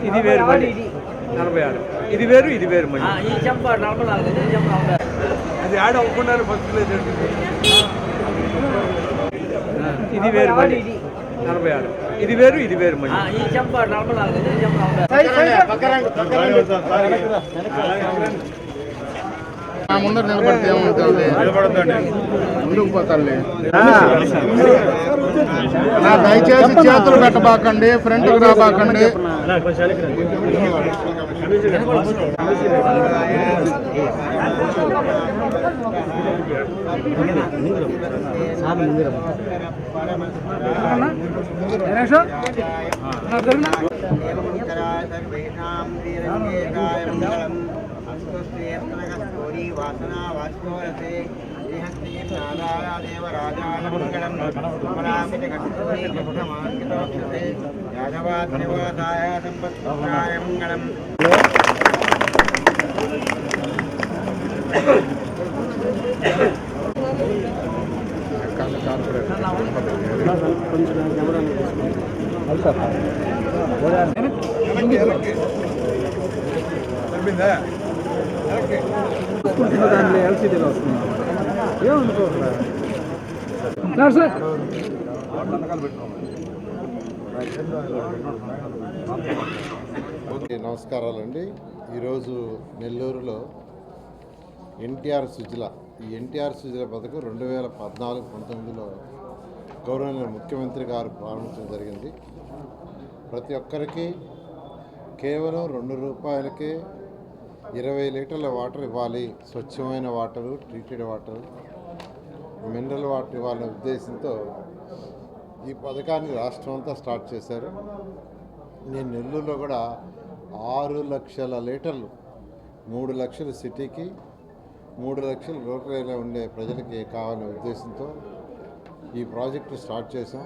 ఇది వేరు 46 ఇది వేరు ఇది వేరు మళ్ళీ ఈ చెంప 44 ఇది చెంప అది యాడ్ అవ్వకుండా ఫస్ట్ ప్లేస్ ఇది వేరు మళ్ళీ 46 ఇది వేరు ఇది వేరు మళ్ళీ ఈ చెంప 44 ఇది చెంప ముందర నిలబడితే ఏమవుతుంది ముందుకు పోతారులే దయచేసి చేతులు పెట్టబాకండి ఫ్రంట్కి రాబాకండి वासना वास्तोरसे देवराजानमङ्गलं पुरामितकस्तूरी कृष्णमार्गितोक्षसे यादवाद्निवासाय सम्पत्पुत्राय मङ्गलम् దాంట్లో ఎల్సీడీలో వస్తుంది ఏమనుకోకుండా నమస్కారాలండి. ఈరోజు నెల్లూరులో ఎన్టీఆర్ సుజల పథకం 2014-19లో గౌరవనీయ ముఖ్యమంత్రి గారు ప్రారంభించడం జరిగింది. ప్రతి ఒక్కరికి కేవలం ₹2కే 20 లీటర్ల వాటర్ ఇవ్వాలి, స్వచ్ఛమైన water, treated water, mineral water ఇవ్వాలనే ఉద్దేశంతో ఈ పథకాన్ని రాష్ట్రం అంతా స్టార్ట్ చేశారు. నేను నెల్లూరులో కూడా 6 లక్షల లీటర్లు, 3 లక్షలు సిటీకి, 3 లక్షలు రూరల్ ఏరియాలో ఉండే ప్రజలకి కావాలనే ఉద్దేశంతో ఈ ప్రాజెక్టు స్టార్ట్ చేసాం.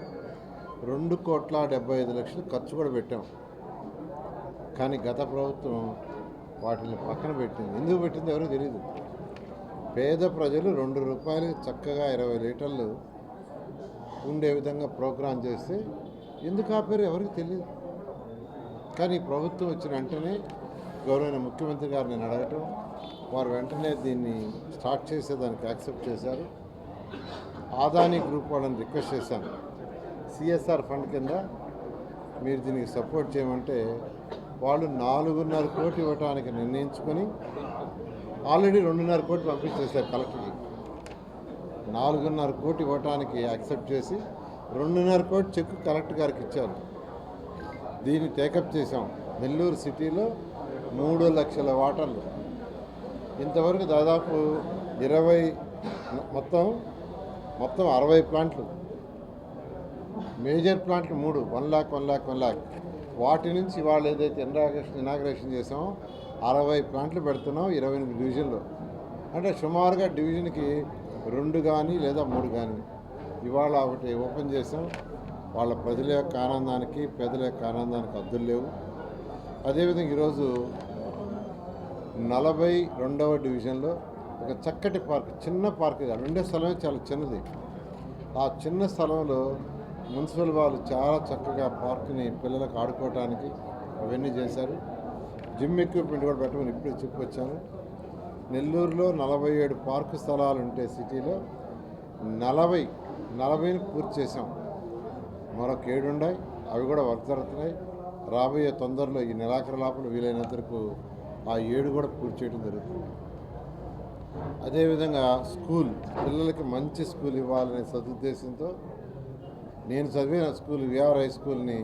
2,75,00,000 ఖర్చు కూడా పెట్టాం. కానీ గత ప్రభుత్వం వాటిని పక్కన పెట్టింది. ఎందుకు పెట్టింది ఎవరో తెలియదు. పేద ప్రజలు ₹2 చక్కగా 20 లీటర్లు ఉండే విధంగా ప్రోగ్రాం చేస్తే ఎందుకు ఆపారు ఎవరికి తెలియదు. కానీ ప్రభుత్వం వచ్చిన వెంటనే గౌరవనీయ ముఖ్యమంత్రి గారు నేను అడగటం, వారు వెంటనే దీన్ని స్టార్ట్ చేసేదానికి యాక్సెప్ట్ చేశారు. ఆదాని గ్రూప్ వాళ్ళని రిక్వెస్ట్ చేశాను, సిఎస్ఆర్ ఫండ్ కింద మీరు దీనికి సపోర్ట్ చేయమంటే వాళ్ళు 4.5 కోటి ఇవ్వడానికి నిర్ణయించుకొని ఆల్రెడీ 2.5 కోటి పంపించేశారు కలెక్టర్కి. 4.5 కోటి ఇవ్వడానికి యాక్సెప్ట్ చేసి 2.5 కోటి చెక్ కలెక్టర్ గారికి ఇచ్చారు. దీన్ని టేకప్ చేశాం. నెల్లూరు సిటీలో 3 లక్షల వాటర్లు ఇంతవరకు దాదాపు 20 మొత్తం 60 ప్లాంట్లు, మేజర్ ప్లాంట్లు 3, 1 lakh వాటి నుంచి వాళ్ళు ఏదైతే ఇనాగ్రేషన్ చేసామో 60 ప్లాంట్లు పెడుతున్నాం 28 డివిజన్లో. అంటే సుమారుగా డివిజన్కి 2 కానీ లేదా 3 కానీ. ఇవాళ ఒకటి ఓపెన్ చేసాం. వాళ్ళ ప్రజల యొక్క ఆనందానికి, పేదల యొక్క ఆనందానికి హద్దులు లేవు. అదేవిధంగా ఈరోజు 42వ డివిజన్లో ఒక చక్కటి పార్క్, చిన్న పార్క్, ఉండే స్థలమే చాలా చిన్నది. ఆ చిన్న స్థలంలో మున్సిపల్ వాళ్ళు చాలా చక్కగా పార్క్ని పిల్లలకు ఆడుకోవటానికి అవన్నీ చేశారు. జిమ్ ఎక్విప్మెంట్ కూడా పెట్టమని ఇప్పుడే చెప్పొచ్చాను. నెల్లూరులో 47 పార్కు స్థలాలు ఉంటే సిటీలో 40ని పూర్తి చేసాం. మరొక 7 ఉన్నాయి, అవి కూడా వర్క్ జరుగుతున్నాయి. రాబోయే తొందరలో ఈ నెలాఖరు లోపల వీలైనంత వరకు ఆ 7 కూడా పూర్తి చేయడం జరుగుతుంది. అదేవిధంగా పిల్లలకి మంచి స్కూల్ ఇవ్వాలనే సదుద్దేశంతో నేను చదివిన స్కూల్ విఆర్ హై స్కూల్ని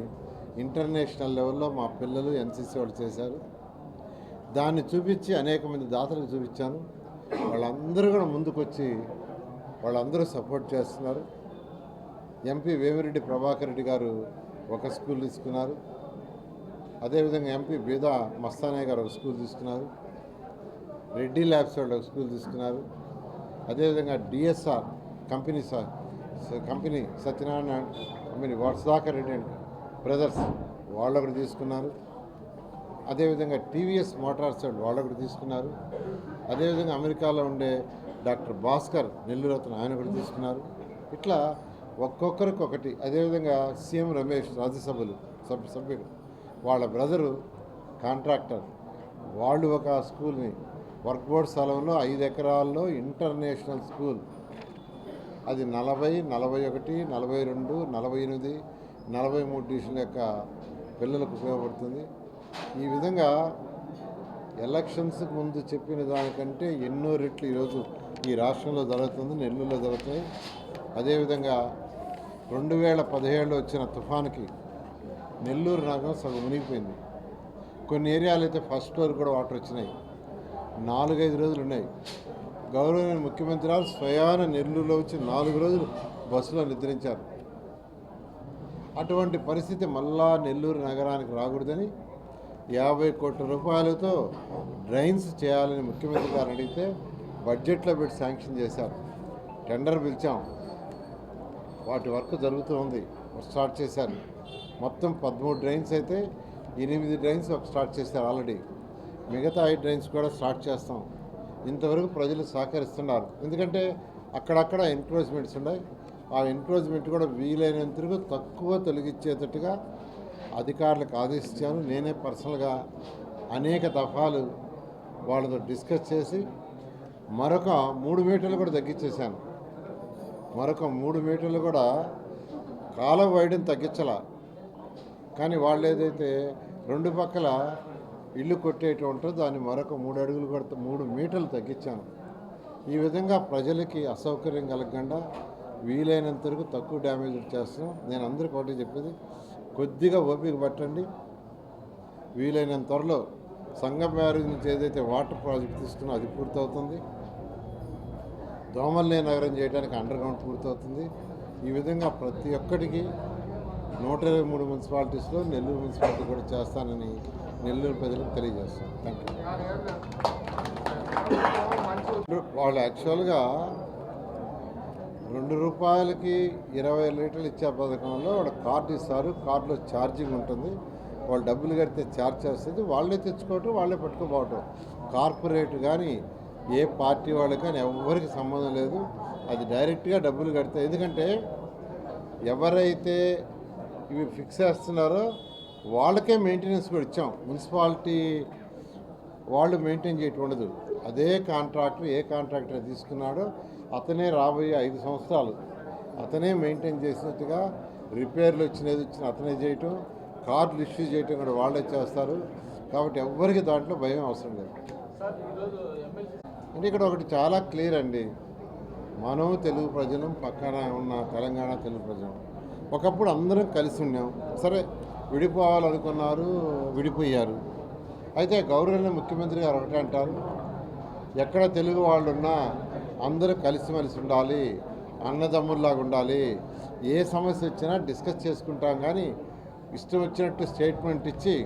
ఇంటర్నేషనల్ లెవెల్లో మా పిల్లలు ఎన్సీసీ వాళ్ళు చేశారు. దాన్ని చూపించి అనేక మంది దాతలకు చూపించాను. వాళ్ళందరూ కూడా ముందుకొచ్చి వాళ్ళందరూ సపోర్ట్ చేస్తున్నారు. ఎంపీ వేమిరెడ్డి ప్రభాకర్ రెడ్డి గారు ఒక స్కూల్ తీసుకున్నారు. అదేవిధంగా ఎంపీ బీదా మస్తానయ్య గారు ఒక స్కూల్ తీసుకున్నారు. రెడ్డి ల్యాబ్స్ వాళ్ళు ఒక స్కూల్ తీసుకున్నారు. అదేవిధంగా DSR company Satyanarayana company Sudhakar Reddy and brothers వాళ్ళు ఒకటి తీసుకున్నారు. అదేవిధంగా టీవీఎస్ మోటార్స్ వాళ్ళు కూడా తీసుకున్నారు. అదేవిధంగా అమెరికాలో ఉండే డాక్టర్ భాస్కర్ నెల్లూరు అతను ఆయన కూడా తీసుకున్నారు. ఇట్లా ఒక్కొక్కరికి ఒకటి. అదేవిధంగా సీఎం రమేష్ సభ్యుడు వాళ్ళ బ్రదరు కాంట్రాక్టర్, వాళ్ళు ఒక స్కూల్ని వర్క్ బోర్డ్ స్థలంలో 5 ఎకరాల్లో ఇంటర్నేషనల్ స్కూల్, అది 40, 41, 42, 48, 43 డివిజన్ల యొక్క పిల్లలకు ఉపయోగపడుతుంది. ఈ విధంగా ఎలక్షన్స్కి ముందు చెప్పిన దానికంటే ఎన్నో రెట్లు ఈరోజు ఈ రాష్ట్రంలో జరుగుతుంది, నెల్లూరులో జరుగుతాయి. అదేవిధంగా 2017లో వచ్చిన తుఫానుకి నెల్లూరు నగరం సగం మునిగిపోయింది. కొన్ని ఏరియాలు అయితే ఫస్ట్ ఫ్లోర్ కూడా వాటర్ వచ్చినాయి. 4-5 రోజులు ఉన్నాయి. గౌరవనీయ ముఖ్యమంత్రి గారు స్వయాన నెల్లూరులో వచ్చి 4 రోజులు బస్సులో నిద్రించారు. అటువంటి పరిస్థితి మళ్ళా నెల్లూరు నగరానికి రాకూడదని 50 కోట్ల రూపాయలతో డ్రైన్స్ చేయాలని ముఖ్యమంత్రి గారు అడిగితే బడ్జెట్లో పెట్టి శాంక్షన్ చేశారు. టెండర్ పిలిచాం, వాటి వర్క్ జరుగుతూ ఉంది, స్టార్ట్ చేశారు. మొత్తం 13 డ్రైన్స్ అయితే 8 డ్రైన్స్ స్టార్ట్ చేశారు ఆల్రెడీ. మిగతా 5 డ్రైన్స్ కూడా స్టార్ట్ చేస్తాం. ఇంతవరకు ప్రజలు సహకరిస్తున్నారు. ఎందుకంటే అక్కడక్కడ ఎంక్రోచ్మెంట్స్ ఉన్నాయి. ఆ ఎంక్రోచ్మెంట్ కూడా వీలైనంత తక్కువ తొలగించేటట్టుగా అధికారులకు ఆదేశించాను. నేనే పర్సనల్గా అనేక దఫాలు వాళ్ళతో డిస్కస్ చేసి మరొక 3 మీటర్లు కూడా తగ్గించేశాను. మరొక 3 మీటర్లు కూడా కాలం వైడ్ని తగ్గించాల. కానీ వాళ్ళు ఏదైతే 2 పక్కల ఇల్లు కొట్టేయటం ఉంటుందో దాన్ని మరొక 3 అడుగులు కూడా 3 మీటర్లు తగ్గించాను. ఈ విధంగా ప్రజలకి అసౌకర్యం కలగకుండా వీలైనంత వరకు తక్కువ డ్యామేజ్ చేస్తున్నాం. నేను అందరికీ ఒకటి చెప్పేది, కొద్దిగా ఓపిక పట్టండి. వీలైనంత త్వరలో సంగం బ్యారేజ్ నుంచి ఏదైతే వాటర్ ప్రాజెక్ట్ తీసుకున్నా అది పూర్తవుతుంది. దోమల్నే నగరం చేయడానికి అండర్ గ్రౌండ్ పూర్తవుతుంది. ఈ విధంగా ప్రతి ఒక్కటికి 123 మున్సిపాలిటీస్లో నెల్లూరు మున్సిపాలిటీ కూడా చేస్తానని నెల్లూరు ప్రజలకు తెలియజేస్తాను. Thank you. వాళ్ళు యాక్చువల్గా ₹2కి 20 లీటర్లు ఇచ్చే పథకంలో వాళ్ళు కార్డు ఇస్తారు. కార్డులో ఛార్జింగ్ ఉంటుంది. వాళ్ళు డబ్బులు కడితే ఛార్జ్ చేస్తుంది. వాళ్ళే తెచ్చుకోవటం, వాళ్ళే పట్టుకోపోవటం. కార్పొరేట్ కానీ ఏ పార్టీ వాళ్ళకి కానీ ఎవరికి సంబంధం లేదు. అది డైరెక్ట్గా డబ్బులు కడితే, ఎందుకంటే ఎవరైతే ఇవి ఫిక్స్ చేస్తున్నారో వాళ్ళకే మెయింటెనెన్స్ కూడా ఇచ్చాం. మున్సిపాలిటీ వాళ్ళు మెయింటైన్ చేయటం ఉండదు. అదే కాంట్రాక్టర్ ఏ కాంట్రాక్టర్ తీసుకున్నాడో అతనే రాబోయే 5 సంవత్సరాలు అతనే మెయింటైన్ చేసినట్టుగా రిపేర్లు వచ్చినది అతనే చేయటం, కార్డులు ఇష్యూ చేయటం కూడా వాళ్ళే చేస్తారు. కాబట్టి ఎవ్వరికి దాంట్లో భయం అవసరం లేదు. అంటే ఇక్కడ ఒకటి చాలా క్లియర్ అండి. మనం తెలుగు ప్రజలం, పక్కన ఉన్న తెలంగాణ తెలుగు ప్రజలం. ఒకప్పుడు అందరం కలిసి ఉన్నాం. సరే విడిపోవాలనుకున్నారు, విడిపోయారు. అయితే గౌరవనీయ ముఖ్యమంత్రి గారు ఒకటే అంటారు, ఎక్కడ తెలుగు వాళ్ళు ఉన్నా అందరూ కలిసిమెలిసి ఉండాలి, అన్నదమ్ముల్లాగా ఉండాలి. ఏ సమస్య వచ్చినా డిస్కస్ చేసుకుంటాం, కానీ ఇష్టం వచ్చినట్టు స్టేట్మెంట్ ఇచ్చి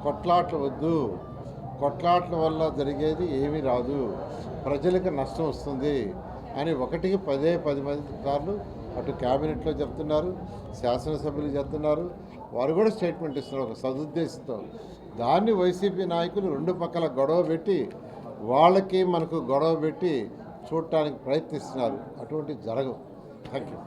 కొట్లాట్లు వద్దు. కొట్లాట్ల వల్ల జరిగేది ఏమీ రాదు, ప్రజలకు నష్టం వస్తుంది అని 1కి 10 సార్లు అటు క్యాబినెట్లో చెప్తున్నారు, శాసనసభ్యులు చెప్తున్నారు. వారు కూడా స్టేట్మెంట్ ఇస్తున్నారు ఒక సదుద్దేశంతో. దాన్ని వైసీపీ నాయకులు 2 పక్కల గొడవ పెట్టి వాళ్ళకి మనకు గొడవ పెట్టి చూడటానికి ప్రయత్నిస్తున్నారు. అటువంటి జరగవు. Thank you.